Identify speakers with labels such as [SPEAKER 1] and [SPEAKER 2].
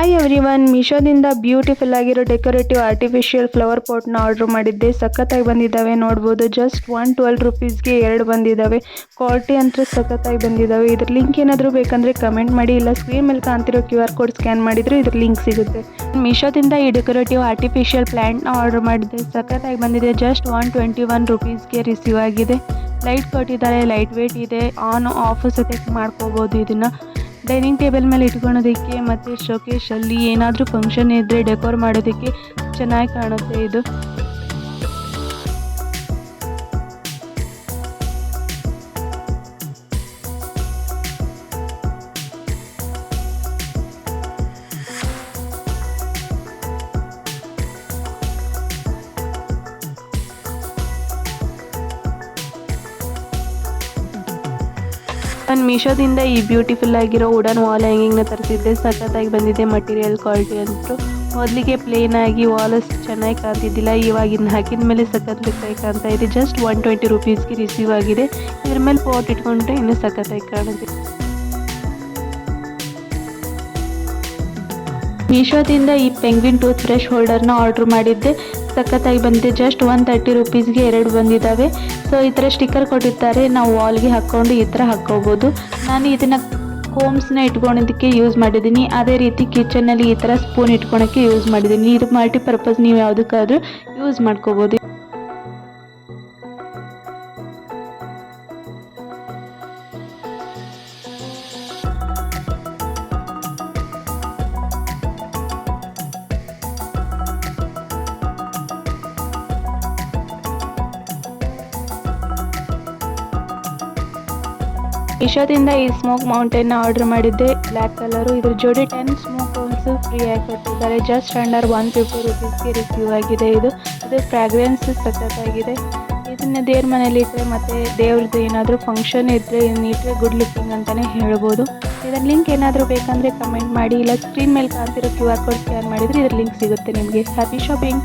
[SPEAKER 1] Hi everyone, ಮೀಶೋದಿಂದ beautiful ಆಗಿರೋ decorative artificial flower ಪಾಟ್ನ order ಮಾಡಿದ್ದೆ. ಸಖತ್ತಾಗಿ ಬಂದಿದ್ದಾವೆ. ನೋಡ್ಬೋದು, ಜಸ್ಟ್ 112 ರುಪೀಸ್ಗೆ 2 ಬಂದಿದ್ದಾವೆ. ಕ್ವಾಲಿಟಿ ಅಂತೂ ಸಖತ್ತಾಗಿ ಬಂದಿದ್ದಾವೆ. ಇದ್ರ ಲಿಂಕ್ ಏನಾದರೂ ಬೇಕಂದರೆ ಕಮೆಂಟ್ ಮಾಡಿ, ಇಲ್ಲ ಸ್ಕ್ರೀನ್ ಮೇಲೆ ಕಾಣ್ತಿರೋ QR ಕೋಡ್ ಸ್ಕ್ಯಾನ್ ಮಾಡಿದ್ರು ಇದ್ರ ಲಿಂಕ್ ಸಿಗುತ್ತೆ. ಮೀಶೋದಿಂದ ಈ ಡೆಕೋರೇಟಿವ್ ಆರ್ಟಿಫಿಷಿಯಲ್ ಪ್ಲ್ಯಾಂಟ್ನ ಆರ್ಡರ್ ಮಾಡಿದ್ದೆ. ಸಖತ್ತಾಗಿ ಬಂದಿದೆ. ಜಸ್ಟ್ 121 ರುಪೀಸ್ಗೆ ರಿಸೀವ್ ಆಗಿದೆ. ಲೈಟ್ ಕೊಟ್ಟಿದ್ದಾರೆ, ಲೈಟ್ ವೇಟ್ ಇದೆ, ಆನ್ ಆಫ್ ಸೆಟ್ ಮಾಡ್ಕೋಬೋದು. ಇದನ್ನು ಡೈನಿಂಗ್ ಟೇಬಲ್ ಮೇಲೆ ಇಟ್ಕೊಳೋದಕ್ಕೆ ಮತ್ತು ಶೋಕೇಶಲ್ಲಿ ಏನಾದರೂ ಫಂಕ್ಷನ್ ಇದ್ದರೆ ಡೆಕೋರ್ ಮಾಡೋದಕ್ಕೆ ಚೆನ್ನಾಗಿ ಕಾಣುತ್ತೆ ಇದು. ನಾನು ಮೀಶೋದಿಂದ ಈ ಬ್ಯೂಟಿಫುಲ್ ಆಗಿರೋ ವುಡನ್ ವಾಲ್ ಹ್ಯಾಂಗಿಂಗ್ನ ತರಿಸಿದ್ದೆ. ಸಖತ್ತಾಗಿ ಬಂದಿದೆ. ಮಟೀರಿಯಲ್ ಕ್ವಾಲಿಟಿ ಅಂತೂ ಮೊದಲಿಗೆ ಪ್ಲೇನ್ ಆಗಿ ವಾಲ್ ಚೆನ್ನಾಗಿ ಕಾಣ್ತಿದ್ದಿಲ್ಲ, ಇವಾಗ ಇದನ್ನ ಹಾಕಿದ ಮೇಲೆ ಸಖತ್ತಾಗಿ ಕಾಣ್ತಾ ಇದೆ. ಜಸ್ಟ್ 120 ರುಪೀಸ್ಗೆ ರಿಸೀವ್ ಆಗಿದೆ. ಇದ್ರ ಮೇಲೆ ಪಾಟ್ ಇಟ್ಕೊಂಡ್ರೆ ಇನ್ನೂ ಸಖತ್ತಾಗಿ ಕಾಣುತ್ತೆ. ಮೀಶೋದಿಂದ ಈ ಪೆಂಗ್ವಿನ್ ಟೂತ್ ಬ್ರಷ್ ಹೋಲ್ಡರ್ನ ಆರ್ಡ್ರ್ ಮಾಡಿದ್ದೆ. ಸಖತ್ತಾಗಿ ಬಂದಿದೆ. ಜಸ್ಟ್ 130 ರುಪೀಸ್ಗೆ 2 ಬಂದಿದ್ದಾವೆ. ಸೊ ಈ ಥರ ಸ್ಟಿಕ್ಕರ್ ಕೊಟ್ಟಿರ್ತಾರೆ, ನಾವು ವಾಲ್ಗೆ ಹಾಕ್ಕೊಂಡು ಈ ಥರ ಹಾಕ್ಕೋಬೋದು. ನಾನು ಇದನ್ನು ಕೋಮ್ಸ್ನ ಇಟ್ಕೊಳೋದಕ್ಕೆ ಯೂಸ್ ಮಾಡಿದ್ದೀನಿ. ಅದೇ ರೀತಿ ಕಿಚನ್ನಲ್ಲಿ ಈ ಥರ ಸ್ಪೂನ್ ಇಟ್ಕೊಳೋಕ್ಕೆ ಯೂಸ್ ಮಾಡಿದ್ದೀನಿ. ಇದು ಮಲ್ಟಿಪರ್ಪಸ್, ನೀವು ಯಾವುದಕ್ಕಾದ್ರೂ ಯೂಸ್ ಮಾಡ್ಕೋಬೋದು. ಮೀಶೋದಿಂದ ಈ ಸ್ಮೋಕ್ ಮೌಂಟೇನ್ನ ಆರ್ಡರ್ ಮಾಡಿದ್ದೆ. Black colour. ಇದ್ರ ಜೋಡಿ 10 ಸ್ಮೋಕ್ ಹೋಲ್ಸು ಫ್ರೀ ಆಗಿ ಕೊಟ್ಟಿದ್ದಾರೆ. ಜಸ್ಟ್ ಅಂಡರ್ 150 ರುಪೀಸ್ಗೆ ರಿಸೀವ್ ಆಗಿದೆ. ಇದು ಫ್ರಾಗ್ರೆನ್ಸ್ ಸಖತ್ತಾಗಿದೆ. ಇದನ್ನ ದೇವ್ರ ಮನೇಲಿ ಇಟ್ಟರೆ ಮತ್ತು ದೇವ್ರದ್ದು ಏನಾದರೂ ಫಂಕ್ಷನ್ ಇದ್ದರೆ ಇಟ್ಟರೆ ಗುಡ್ ಲುಕ್ಕಿಂಗ್ ಅಂತಲೇ ಹೇಳ್ಬೋದು. ಇದರ ಲಿಂಕ್ ಏನಾದರೂ ಬೇಕಂದರೆ ಕಮೆಂಟ್ ಮಾಡಿ, ಇಲ್ಲ ಸ್ಕ್ರೀನ್ ಮೇಲೆ ಕಾಣ್ತಿರೋ QR ಕೋಡ್ ಸ್ಕ್ಯಾನ್ ಮಾಡಿದರೆ ಇದ್ರ ಲಿಂಕ್ ಸಿಗುತ್ತೆ ನಿಮಗೆ. Happy shopping.